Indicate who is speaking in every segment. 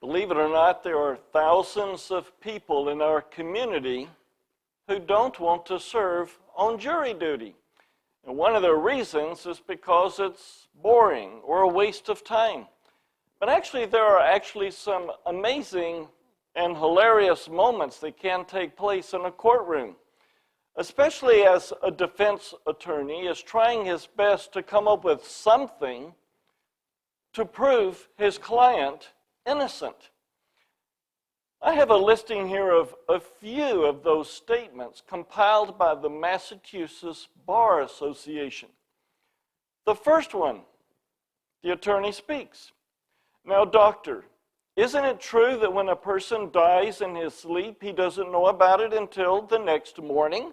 Speaker 1: Believe it or not, there are thousands of people in our community who don't want to serve on jury duty. And one of the reasons is because it's boring or a waste of time. But actually, there are some amazing and hilarious moments that can take place in a courtroom, especially as a defense attorney is trying his best to come up with something to prove his client innocent. I have a listing here of a few of those statements compiled by the Massachusetts Bar Association. The first one, the attorney speaks. Now, doctor, isn't it true that when a person dies in his sleep, he doesn't know about it until the next morning?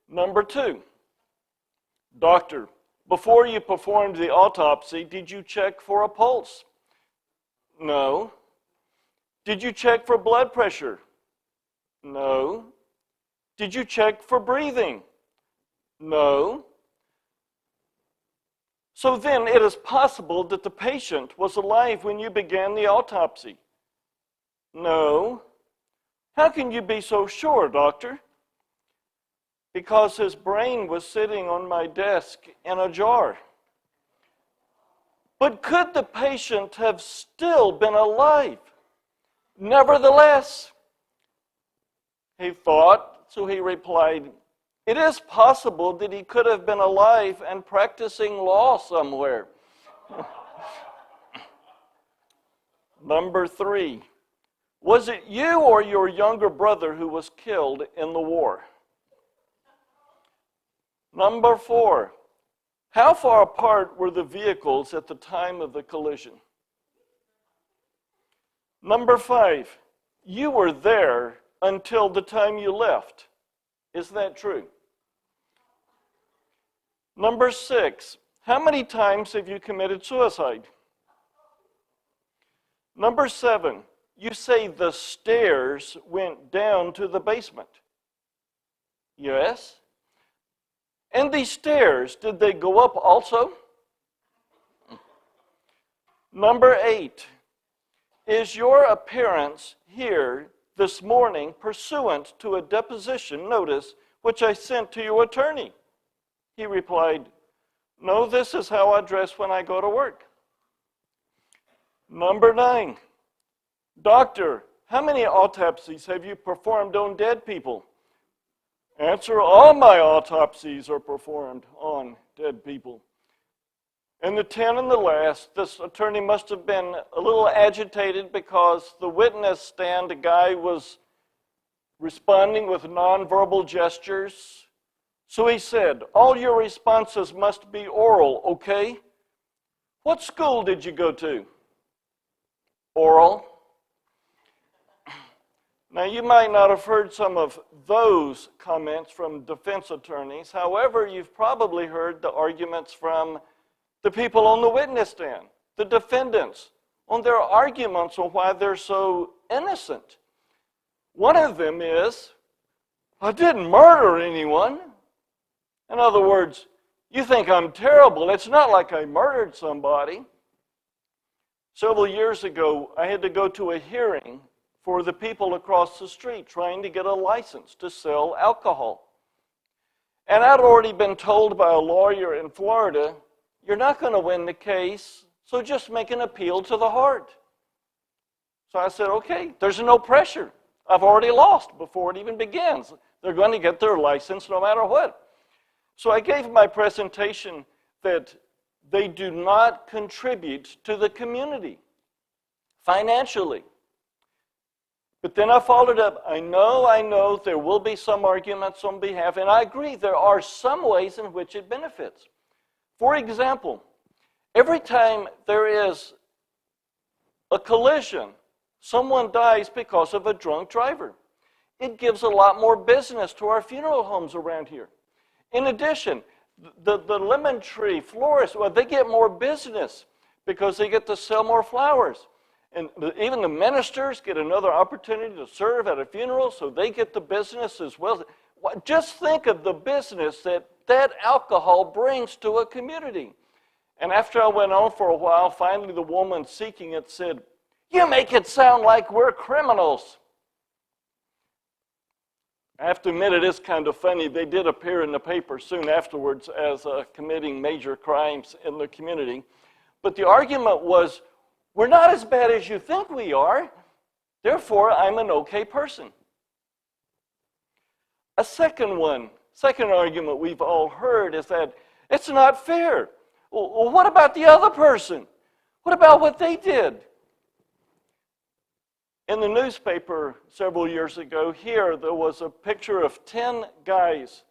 Speaker 1: Number two, doctor, before you performed the autopsy, did you check for a pulse? No. Did you check for blood pressure? No. Did you check for breathing? No. So then it is possible that the patient was alive when you began the autopsy? No. How can you be so sure, doctor? Because his brain was sitting on my desk in a jar. But could the patient have still been alive? Nevertheless, he thought, so he replied, it is possible that he could have been alive and practicing law somewhere. Number three, was it you or your younger brother who was killed in the war? Number four, how far apart were the vehicles at the time of the collision? Number five, you were there until the time you left. Is that true? Number six, how many times have you committed suicide? Number seven, you say the stairs went down to the basement. Yes. And these stairs, did they go up also? Number eight, is your appearance here this morning pursuant to a deposition notice which I sent to your attorney? He replied, no, this is how I dress when I go to work. Number nine, doctor, how many autopsies have you performed on dead people? Answer, all my autopsies are performed on dead people. And the 10 and the last, this attorney must have been a little agitated because the witness stand, a guy was responding with nonverbal gestures. So he said, all your responses must be oral, okay? What school did you go to? Oral. Now, you might not have heard some of those comments from defense attorneys. However, you've probably heard the arguments from the people on the witness stand, the defendants, on their arguments on why they're so innocent. One of them is, I didn't murder anyone. In other words, you think I'm terrible. It's not like I murdered somebody. Several years ago, I had to go to a hearing for the people across the street trying to get a license to sell alcohol. And I'd already been told by a lawyer in Florida, you're not going to win the case, so just make an appeal to the heart. So I said, okay, there's no pressure. I've already lost before it even begins. They're going to get their license no matter what. So I gave my presentation that they do not contribute to the community financially. But then I followed up, I know there will be some arguments on behalf, and I agree there are some ways in which it benefits. For example, every time there is a collision, someone dies because of a drunk driver. It gives a lot more business to our funeral homes around here. In addition, the lemon tree florists, well, they get more business because they get to sell more flowers. And even the ministers get another opportunity to serve at a funeral, so they get the business as well. Just think of the business that alcohol brings to a community. And after I went on for a while, finally the woman seeking it said, "You make it sound like we're criminals." I have to admit, it is kind of funny. They did appear in the paper soon afterwards as committing major crimes in the community. But the argument was, we're not as bad as you think we are. Therefore, I'm an okay person. A second argument we've all heard is that it's not fair. Well, what about the other person? What about what they did? In the newspaper several years ago here, there was a picture of 10 guys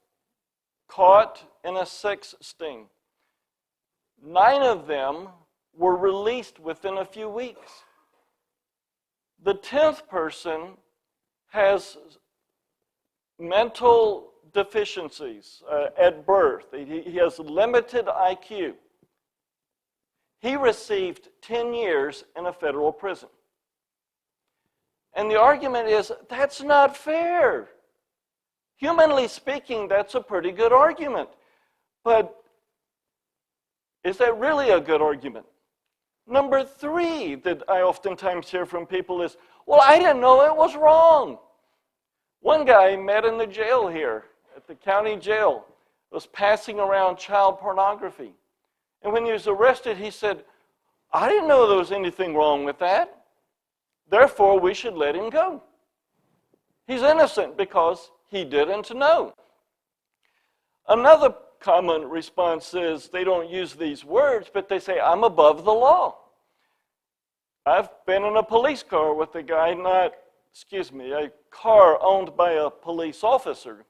Speaker 1: caught in a sex sting. 9 of them were released within a few weeks. The 10th person has mental deficiencies at birth. He has limited IQ. He received 10 years in a federal prison. And the argument is, that's not fair. Humanly speaking, that's a pretty good argument. But is that really a good argument? Number 3 that I oftentimes hear from people is, well, I didn't know it was wrong. One guy I met in the jail here, at the county jail, was passing around child pornography. And when he was arrested, he said, I didn't know there was anything wrong with that. Therefore, we should let him go. He's innocent because he didn't know. Another common response is they don't use these words, but they say, I'm above the law. I've been in a police car with a guy, a car owned by a police officer,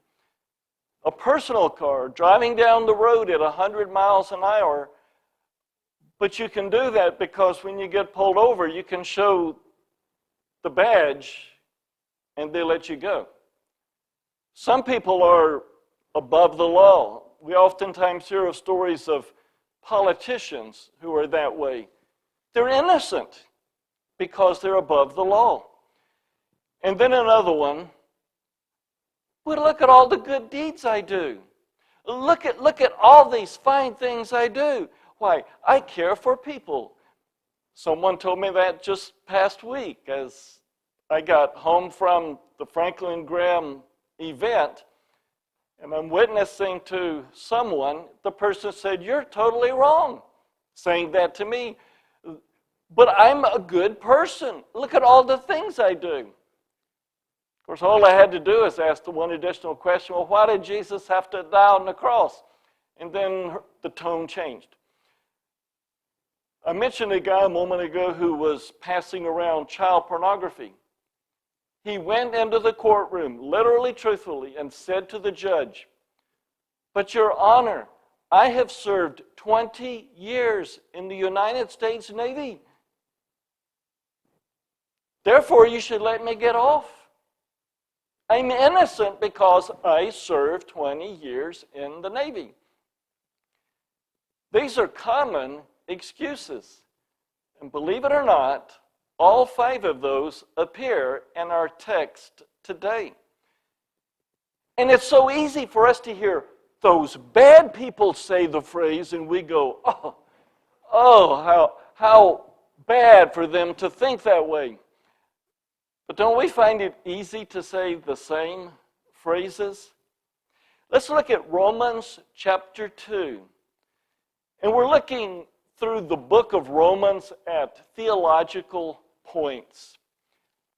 Speaker 1: a personal car, driving down the road at 100 miles an hour. But you can do that because when you get pulled over, you can show the badge and they let you go. Some people are above the law. We oftentimes hear of stories of politicians who are that way. They're innocent because they're above the law. And then another one, well, look at all the good deeds I do. Look at all these fine things I do. Why? I care for people. Someone told me that just past week as I got home from the Franklin Graham event, and I'm witnessing to someone. The person said, you're totally wrong, saying that to me. But I'm a good person. Look at all the things I do. Of course, all I had to do is ask the one additional question, well, why did Jesus have to die on the cross? And then the tone changed. I mentioned a guy a moment ago who was passing around child pornography. He went into the courtroom, literally, truthfully, and said to the judge, but Your Honor, I have served 20 years in the United States Navy. Therefore, you should let me get off. I'm innocent because I served 20 years in the Navy. These are common excuses. And believe it or not, all 5 of those appear in our text today. And it's so easy for us to hear those bad people say the phrase and we go, how bad for them to think that way. But don't we find it easy to say the same phrases? Let's look at Romans chapter 2. And we're looking through the book of Romans at theological points.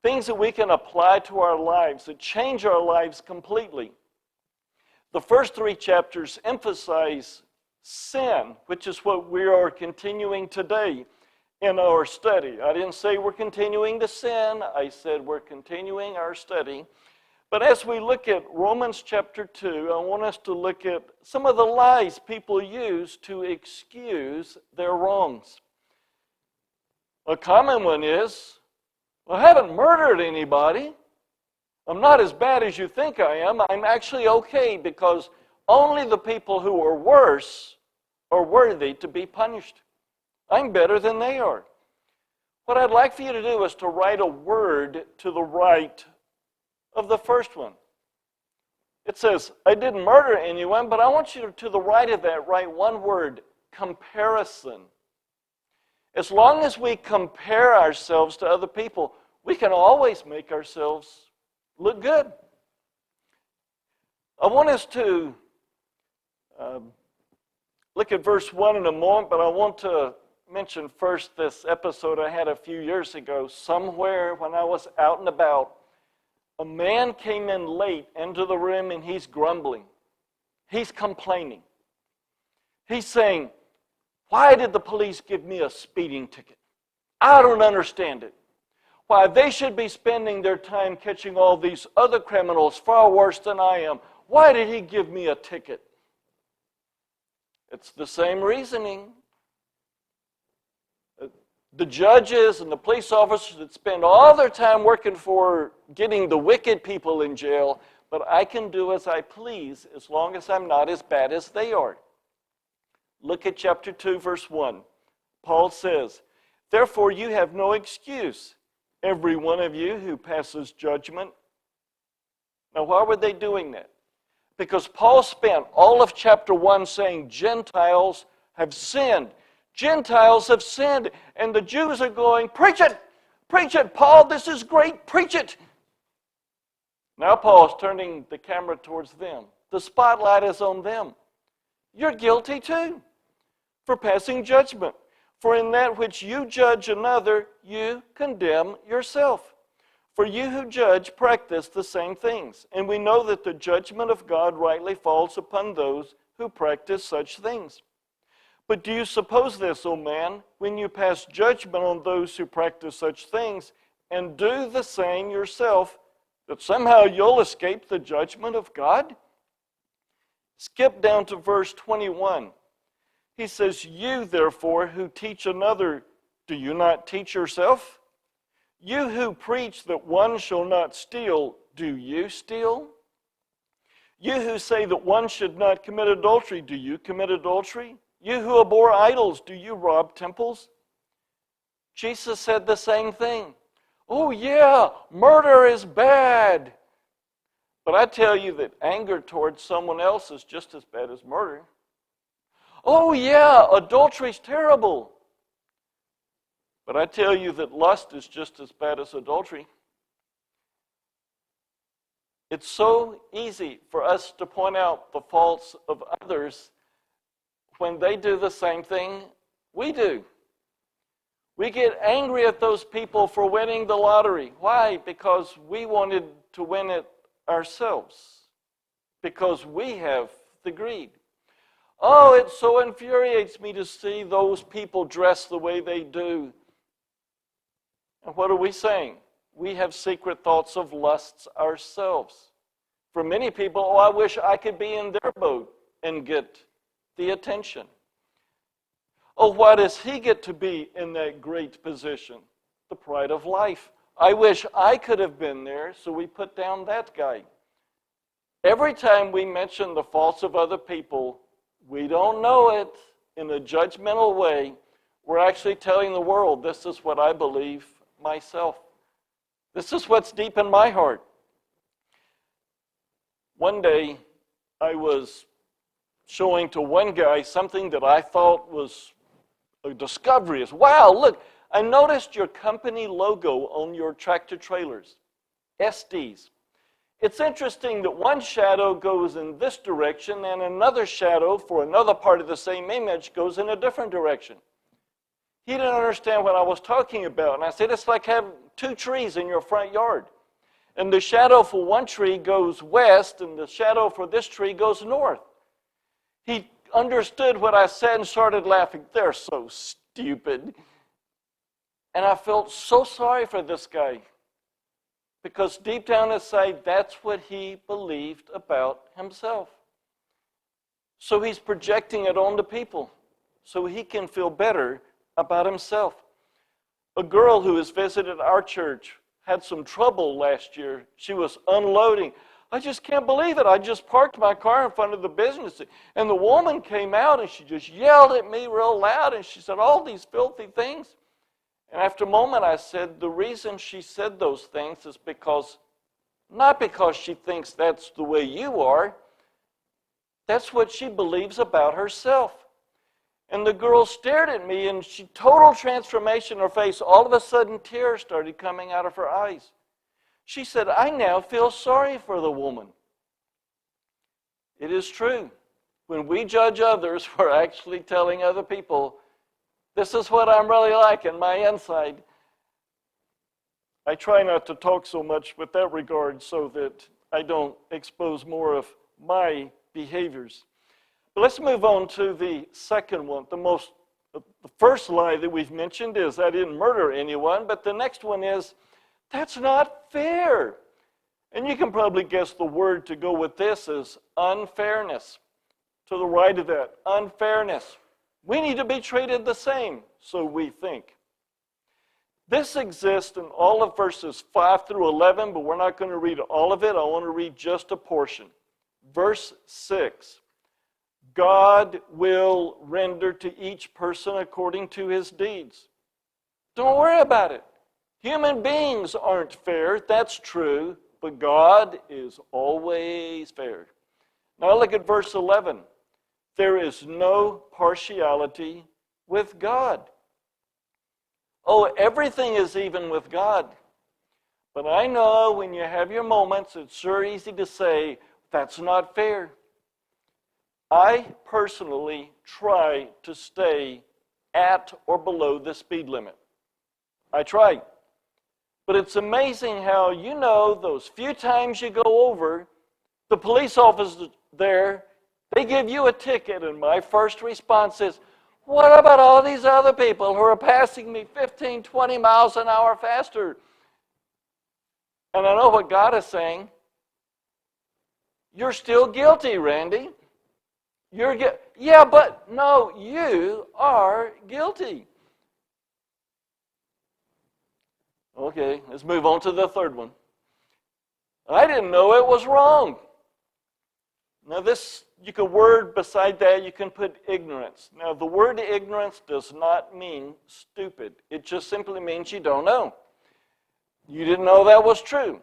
Speaker 1: Things that we can apply to our lives, that change our lives completely. The first 3 chapters emphasize sin, which is what we are continuing today in our study. I didn't say we're continuing to sin. I said we're continuing our study. But as we look at Romans chapter 2, I want us to look at some of the lies people use to excuse their wrongs. A common one is, well, I haven't murdered anybody. I'm not as bad as you think I am. I'm actually okay because only the people who are worse are worthy to be punished. I'm better than they are. What I'd like for you to do is to write a word to the right of the first one. It says, I didn't murder anyone, but I want you to the right of that write one word, comparison. As long as we compare ourselves to other people, we can always make ourselves look good. I want us to look at verse 1 in a moment, but I want to mention first this episode I had a few years ago. Somewhere when I was out and about, a man came in late into the room and he's grumbling. He's complaining. He's saying, "Why did the police give me a speeding ticket? I don't understand it. Why, they should be spending their time catching all these other criminals far worse than I am. Why did he give me a ticket?" It's the same reasoning. The judges and the police officers that spend all their time working for getting the wicked people in jail, but I can do as I please as long as I'm not as bad as they are. Look at chapter 2, verse 1. Paul says, "Therefore you have no excuse, every one of you who passes judgment." Now, why were they doing that? Because Paul spent all of chapter 1 saying Gentiles have sinned. Gentiles have sinned. And the Jews are going, "Preach it! Preach it, Paul! This is great! Preach it!" Now Paul's turning the camera towards them. The spotlight is on them. You're guilty too for passing judgment. For in that which you judge another, you condemn yourself. For you who judge practice the same things. And we know that the judgment of God rightly falls upon those who practice such things. But do you suppose this, O man, when you pass judgment on those who practice such things and do the same yourself, that somehow you'll escape the judgment of God? Skip down to verse 21. He says, "You, therefore, who teach another, do you not teach yourself? You who preach that one shall not steal, do you steal? You who say that one should not commit adultery, do you commit adultery? You who abhor idols, do you rob temples?" Jesus said the same thing. "Oh yeah, murder is bad." But I tell you that anger towards someone else is just as bad as murder. "Oh yeah, adultery is terrible." But I tell you that lust is just as bad as adultery. It's so easy for us to point out the faults of others when they do the same thing we do. We get angry at those people for winning the lottery. Why? Because we wanted to win it ourselves. Because we have the greed. Oh, it so infuriates me to see those people dress the way they do. And what are we saying? We have secret thoughts of lusts ourselves. For many people, oh, I wish I could be in their boat and get the attention. Oh, why does he get to be in that great position? The pride of life. I wish I could have been there, so we put down that guy. Every time we mention the faults of other people, we don't know it in a judgmental way. We're actually telling the world, this is what I believe myself. This is what's deep in my heart. One day, I was showing to one guy something that I thought was a discovery. Wow, look, I noticed your company logo on your tractor trailers, SDs. It's interesting that one shadow goes in this direction and another shadow for another part of the same image goes in a different direction. He didn't understand what I was talking about. And I said, it's like having two trees in your front yard. And the shadow for one tree goes west and the shadow for this tree goes north. He understood what I said and started laughing. They're so stupid. And I felt so sorry for this guy. Because deep down inside, that's what he believed about himself. So he's projecting it onto people so he can feel better about himself. A girl who has visited our church had some trouble last year. She was unloading. I just can't believe it. I just parked my car in front of the business. And the woman came out and she just yelled at me real loud. And she said all these filthy things. And after a moment I said, the reason she said those things is because, not because she thinks that's the way you are. That's what she believes about herself. And the girl stared at me, and total transformation in her face. All of a sudden, tears started coming out of her eyes. She said, I now feel sorry for the woman. It is true. When we judge others, we're actually telling other people, this is what I'm really like in my inside. I try not to talk so much with that regard so that I don't expose more of my behaviors. But let's move on to the second one. The first lie that we've mentioned is I didn't murder anyone, but the next one is that's not fair. And you can probably guess the word to go with this is unfairness. To the right of that, unfairness. We need to be treated the same, so we think. This exists in all of verses 5 through 11, but we're not going to read all of it. I want to read just a portion. Verse 6. God will render to each person according to his deeds. Don't worry about it. Human beings aren't fair, that's true, but God is always fair. Now look at verse 11. There is no partiality with God. Oh, everything is even with God. But I know when you have your moments, it's sure easy to say, that's not fair. I personally try to stay at or below the speed limit. I try. But it's amazing how, those few times you go over, the police officers there, they give you a ticket, and my first response is, what about all these other people who are passing me 15, 20 miles an hour faster? And I know what God is saying. You're still guilty, Randy. Yeah, but no, you are guilty. Okay, let's move on to the third one. I didn't know it was wrong. Now you can word beside that, you can put ignorance. Now the word ignorance does not mean stupid. It just simply means you don't know. You didn't know that was true.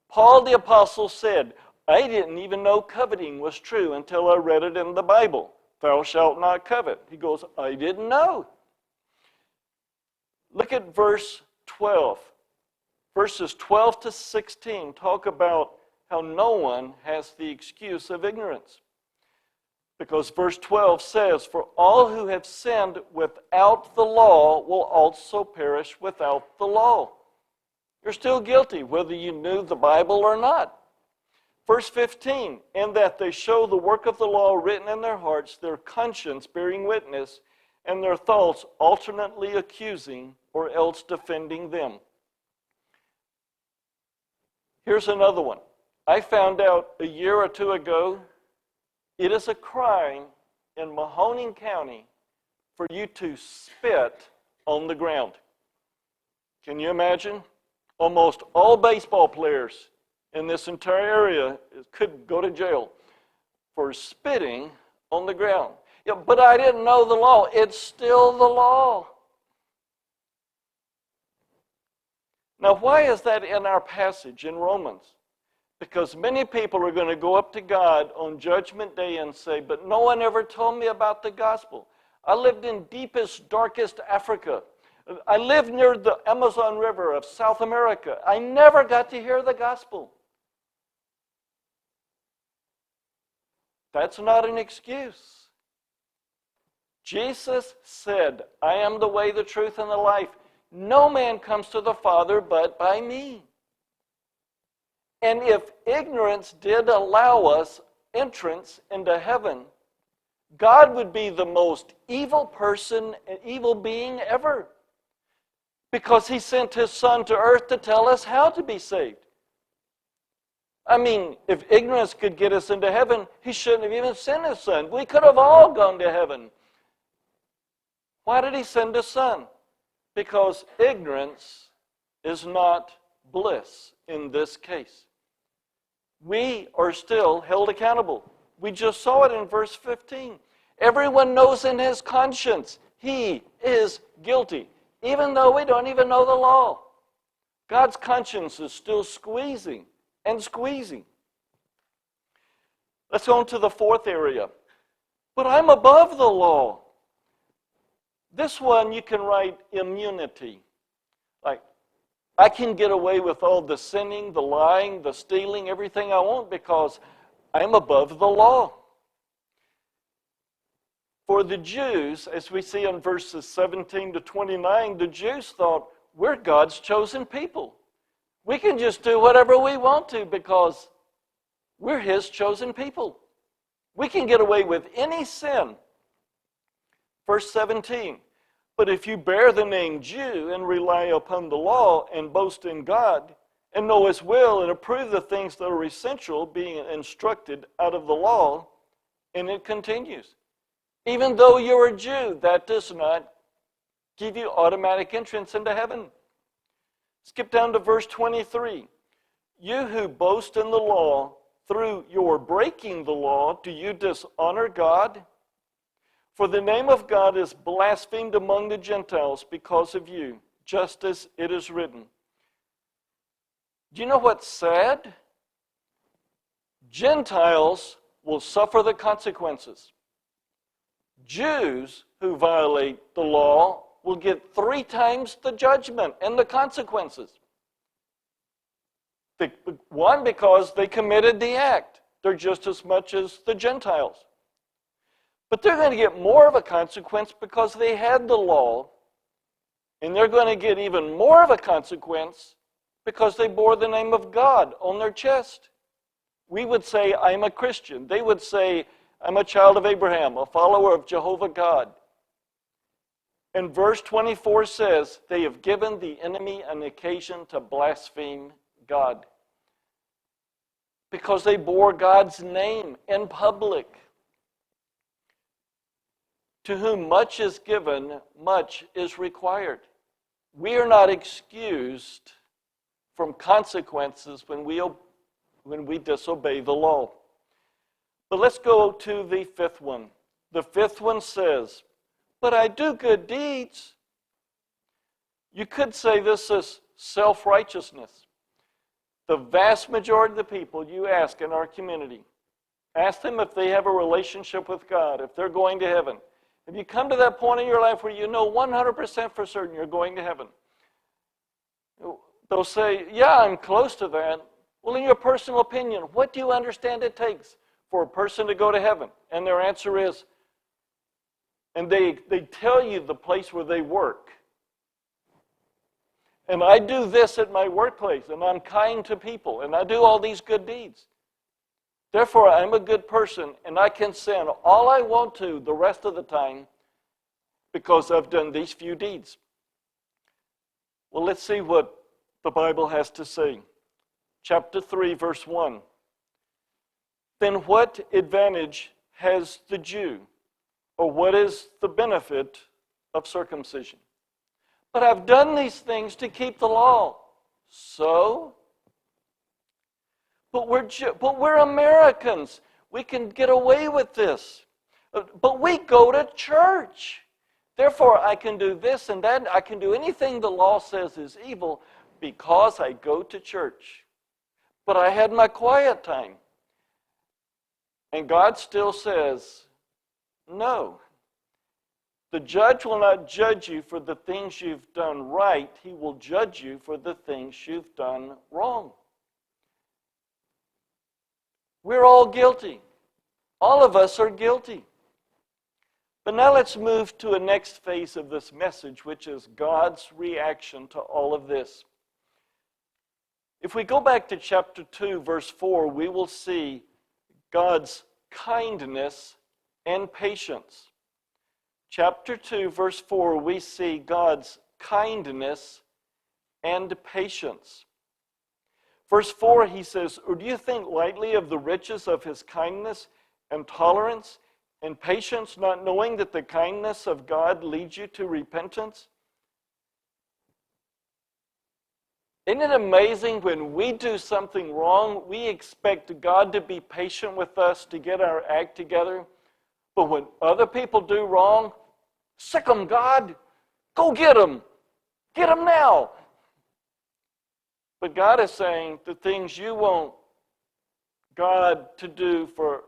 Speaker 1: Paul the Apostle said, I didn't even know coveting was true until I read it in the Bible. Thou shalt not covet. He goes, I didn't know. Look at verse 12. Verses 12 to 16 talk about how no one has the excuse of ignorance. Because verse 12 says, for all who have sinned without the law will also perish without the law. You're still guilty, whether you knew the Bible or not. Verse 15, in that they show the work of the law written in their hearts, their conscience bearing witness, and their thoughts alternately accusing or else defending them. Here's another one. I found out a year or two ago, it is a crime in Mahoning County for you to spit on the ground. Can you imagine? Almost all baseball players in this entire area could go to jail for spitting on the ground. Yeah, but I didn't know the law. It's still the law. Now, why is that in our passage in Romans? Because many people are going to go up to God on Judgment Day and say, but no one ever told me about the gospel. I lived in deepest, darkest Africa. I lived near the Amazon River of South America. I never got to hear the gospel. That's not an excuse. Jesus said, I am the way, the truth, and the life. No man comes to the Father but by me. And if ignorance did allow us entrance into heaven, God would be the most evil person and evil being ever. Because he sent his Son to earth to tell us how to be saved. I mean, if ignorance could get us into heaven, he shouldn't have even sent his Son. We could have all gone to heaven. Why did he send his Son? Because ignorance is not bliss in this case. We are still held accountable. We just saw it in verse 15. Everyone knows in his conscience he is guilty, even though we don't even know the law. God's conscience is still squeezing and squeezing. Let's go on to the fourth area. But I'm above the law. This one you can write immunity. Like, I can get away with all the sinning, the lying, the stealing, everything I want because I'm above the law. For the Jews, as we see in verses 17 to 29, the Jews thought, we're God's chosen people. We can just do whatever we want to because we're His chosen people. We can get away with any sin. Verse 17, but if you bear the name Jew and rely upon the law and boast in God and know His will and approve the things that are essential, being instructed out of the law, and it continues. Even though you're a Jew, that does not give you automatic entrance into heaven. Skip down to verse 23. You who boast in the law, through your breaking the law, do you dishonor God? For the name of God is blasphemed among the Gentiles because of you, just as it is written. Do you know what's sad? Gentiles will suffer the consequences. Jews who violate the law will get 3 times the judgment and the consequences. One, because they committed the act. They're just as much as the Gentiles. But they're going to get more of a consequence because they had the law, and they're going to get even more of a consequence because they bore the name of God on their chest. We would say, I'm a Christian. They would say, I'm a child of Abraham, a follower of Jehovah God. And verse 24 says, they have given the enemy an occasion to blaspheme God because they bore God's name in public. To whom much is given, much is required. We are not excused from consequences when we disobey the law. But let's go to the 5th one. The 5th one says, but I do good deeds. You could say this is self-righteousness. The vast majority of the people you ask in our community, ask them if they have a relationship with God, if they're going to heaven. If you come to that point in your life where you know 100% for certain you're going to heaven, they'll say, yeah, I'm close to that. Well, in your personal opinion, what do you understand it takes for a person to go to heaven? And their answer is, and they tell you the place where they work. And I do this at my workplace, and I'm kind to people, and I do all these good deeds. Therefore, I'm a good person, and I can sin all I want to the rest of the time because I've done these few deeds. Well, let's see what the Bible has to say. Chapter 3, verse 1. Then what advantage has the Jew? Or what is the benefit of circumcision? But I've done these things to keep the law. So? But we're Americans. We can get away with this. But we go to church. Therefore, I can do this and that. I can do anything the law says is evil because I go to church. But I had my quiet time. And God still says, no. The judge will not judge you for the things you've done right. He will judge you for the things you've done wrong. We're all guilty. All of us are guilty. But now let's move to a next phase of this message, which is God's reaction to all of this. If we go back to chapter 2, verse 4, we will see God's kindness and patience. Chapter 2, verse 4, we see God's kindness and patience. Verse 4, he says, or do you think lightly of the riches of his kindness and tolerance and patience, not knowing that the kindness of God leads you to repentance? Isn't it amazing when we do something wrong, we expect God to be patient with us to get our act together? But when other people do wrong, sick 'em, God. Go get them. Get them now. But God is saying the things you want God to do for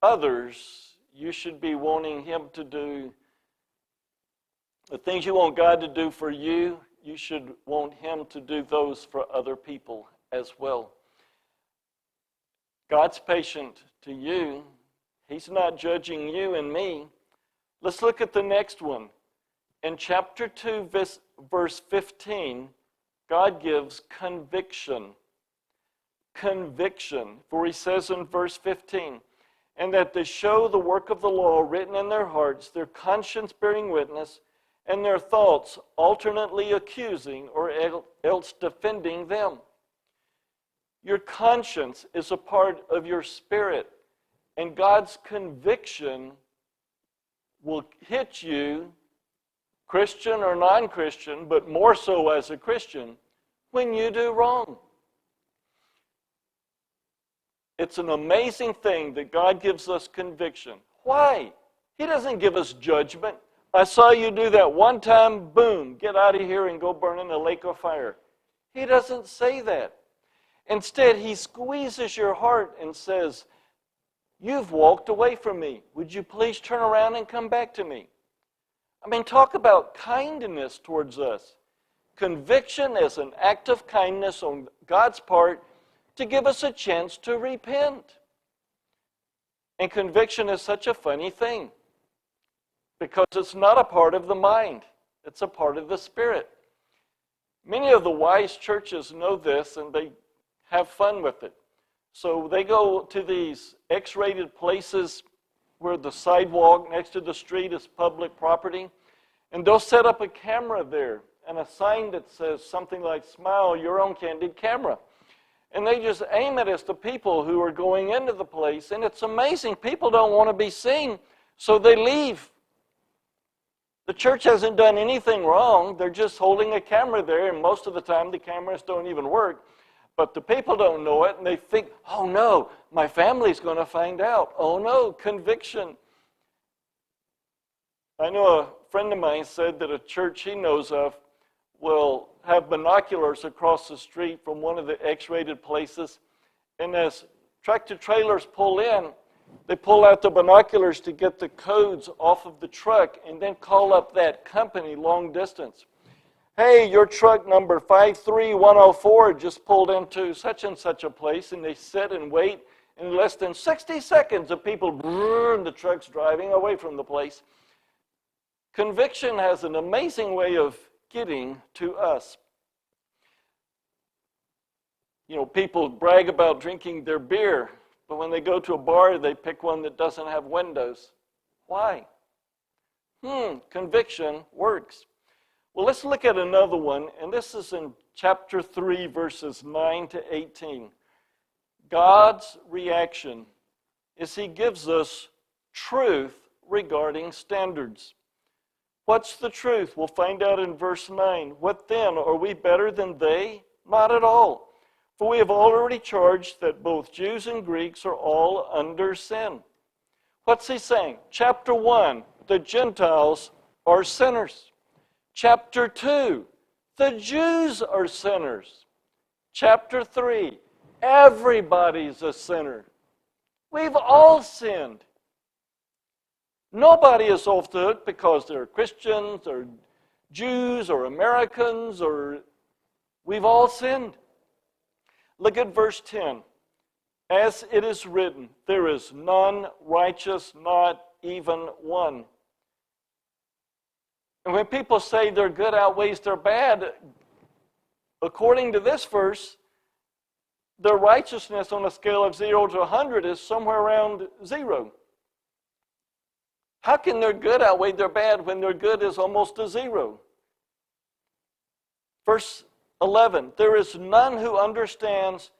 Speaker 1: others, you should be wanting Him to do The things you want God to do for you, you should want Him to do those for other people as well. God's patient to you. He's not judging you and me. Let's look at the next one. In chapter 2, verse 15, God gives conviction. Conviction. For He says in verse 15, and that they show the work of the law written in their hearts, their conscience bearing witness, and their thoughts alternately accusing or else defending them. Your conscience is a part of your spirit, and God's conviction will hit you, Christian or non-Christian, but more so as a Christian, when you do wrong. It's an amazing thing that God gives us conviction. Why? He doesn't give us judgment. I saw you do that one time, boom, get out of here and go burn in a lake of fire. He doesn't say that. Instead, He squeezes your heart and says, you've walked away from me. Would you please turn around and come back to me? I mean, talk about kindness towards us. Conviction is an act of kindness on God's part to give us a chance to repent. And conviction is such a funny thing because it's not a part of the mind. It's a part of the spirit. Many of the wise churches know this and they have fun with it. So they go to these X-rated places where the sidewalk next to the street is public property, and they'll set up a camera there and a sign that says something like, smile, your own candid camera. And they just aim it at the people who are going into the place, and it's amazing. People don't want to be seen, so they leave. The church hasn't done anything wrong. They're just holding a camera there, and most of the time the cameras don't even work. But the people don't know it, and they think, oh no, my family's going to find out. Oh no, conviction. I know a friend of mine said that a church he knows of will have binoculars across the street from one of the X-rated places, and as tractor trailers pull in, they pull out the binoculars to get the codes off of the truck and then call up that company long distance. Hey, your truck number 53104 just pulled into such and such a place, and they sit and wait. In less than 60 seconds, the people, the truck's driving away from the place. Conviction has an amazing way of getting to us. You know, people brag about drinking their beer, but when they go to a bar, they pick one that doesn't have windows. Why? Conviction works. Well, let's look at another one, and this is in chapter 3, verses 9 to 18. God's reaction is He gives us truth regarding standards. What's the truth? We'll find out in verse 9. What then? Are we better than they? Not at all. For we have already charged that both Jews and Greeks are all under sin. What's he saying? Chapter 1, the Gentiles are sinners. Chapter 2, the Jews are sinners. Chapter 3, everybody's a sinner. We've all sinned. Nobody is off the hook because they're Christians or Jews or Americans, or we've all sinned. Look at verse 10. As it is written, there is none righteous, not even one. And when people say their good outweighs their bad, according to this verse, their righteousness on a scale of 0 to 100 is somewhere around 0. How can their good outweigh their bad when their good is almost a 0? Verse 11, there is none who understands,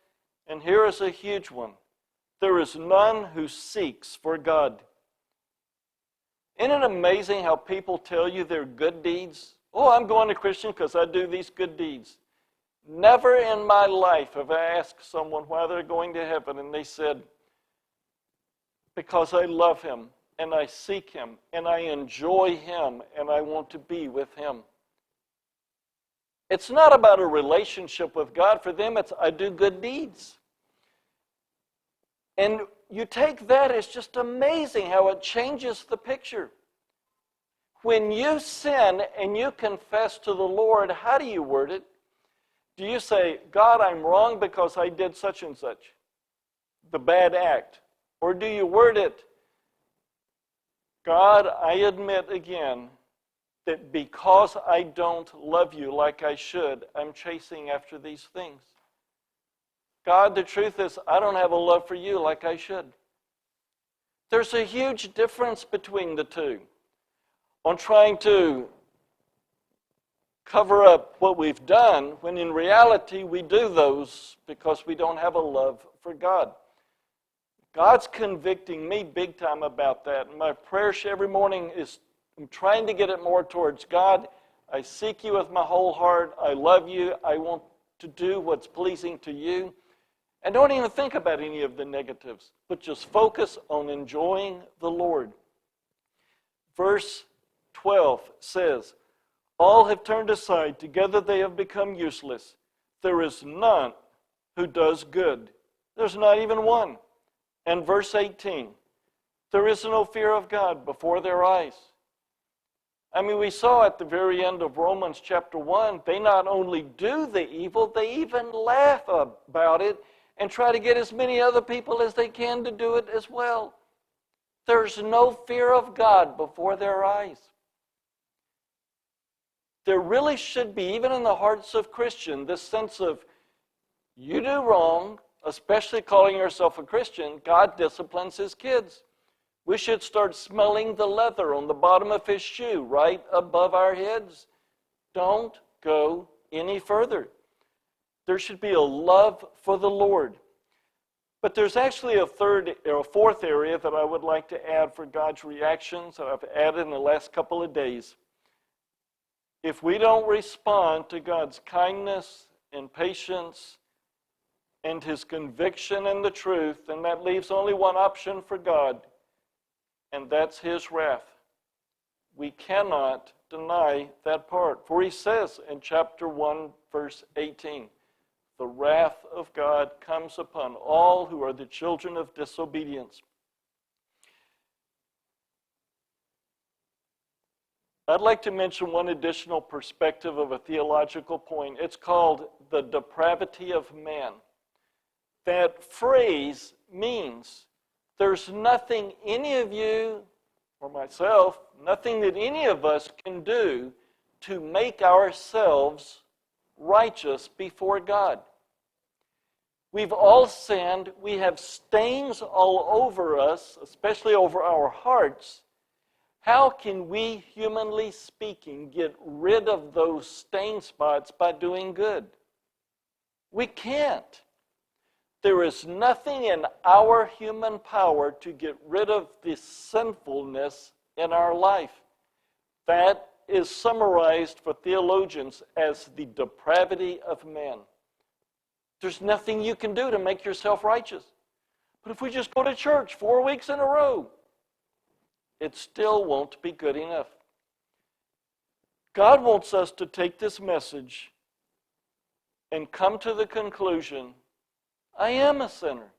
Speaker 1: and here is a huge one. There is none who seeks for God. Isn't it amazing how people tell you their good deeds? Oh, I'm going to Christian because I do these good deeds. Never in my life have I asked someone why they're going to heaven, and they said, because I love Him, and I seek Him, and I enjoy Him, and I want to be with Him. It's not about a relationship with God. For them, it's I do good deeds. And you take that, it's just amazing how it changes the picture. When you sin and you confess to the Lord, how do you word it? Do you say, God, I'm wrong because I did such and such, the bad act? Or do you word it, God, I admit again that because I don't love you like I should, I'm chasing after these things. God, the truth is, I don't have a love for you like I should. There's a huge difference between the two. On trying to cover up what we've done, when in reality we do those because we don't have a love for God. God's convicting me big time about that. And my prayer every morning is I'm trying to get it more towards God. I seek you with my whole heart. I love you. I want to do what's pleasing to you. And don't even think about any of the negatives, but just focus on enjoying the Lord. Verse 12 says, all have turned aside. Together they have become useless. There is none who does good. There's not even one. And verse 18, there is no fear of God before their eyes. I mean, we saw at the very end of Romans chapter 1, they not only do the evil, they even laugh about it and try to get as many other people as they can to do it as well. There's no fear of God before their eyes. There really should be, even in the hearts of Christians, this sense of, you do wrong, especially calling yourself a Christian, God disciplines his kids. We should start smelling the leather on the bottom of his shoe right above our heads. Don't go any further. There should be a love for the Lord. But there's actually a fourth area that I would like to add for God's reactions that I've added in the last couple of days. If we don't respond to God's kindness and patience and his conviction and the truth, then that leaves only one option for God, and that's his wrath. We cannot deny that part. For he says in chapter 1, verse 18, the wrath of God comes upon all who are the children of disobedience. I'd like to mention one additional perspective of a theological point. It's called the depravity of man. That phrase means there's nothing any of you or myself, nothing that any of us can do to make ourselves righteous before God. We've all sinned. We have stains all over us, especially over our hearts. How can we, humanly speaking, get rid of those stain spots by doing good? We can't. There is nothing in our human power to get rid of this sinfulness in our life. That is summarized for theologians as the depravity of man. There's nothing you can do to make yourself righteous. But if we just go to church 4 weeks in a row, it still won't be good enough. God wants us to take this message and come to the conclusion, I am a sinner.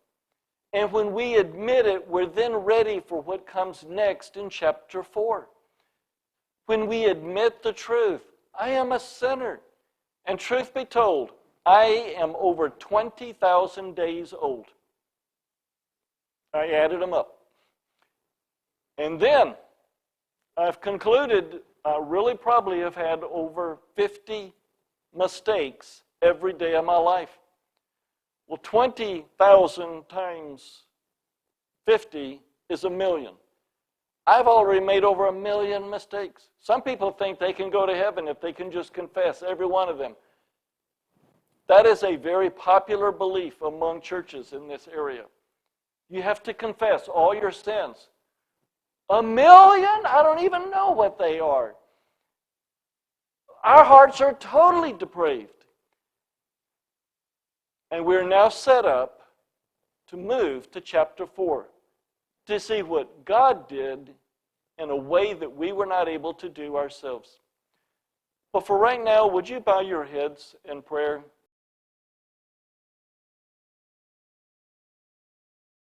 Speaker 1: And when we admit it, we're then ready for what comes next in chapter 4. When we admit the truth, I am a sinner. And truth be told, I am over 20,000 days old. I added them up. And then I've concluded I really probably have had over 50 mistakes every day of my life. Well, 20,000 times 50 is 1,000,000. I've already made over 1,000,000 mistakes. Some people think they can go to heaven if they can just confess every one of them. That is a very popular belief among churches in this area. You have to confess all your sins. 1,000,000? I don't even know what they are. Our hearts are totally depraved. And we're now set up to move to chapter 4 to see what God did in a way that we were not able to do ourselves. But for right now, would you bow your heads in prayer?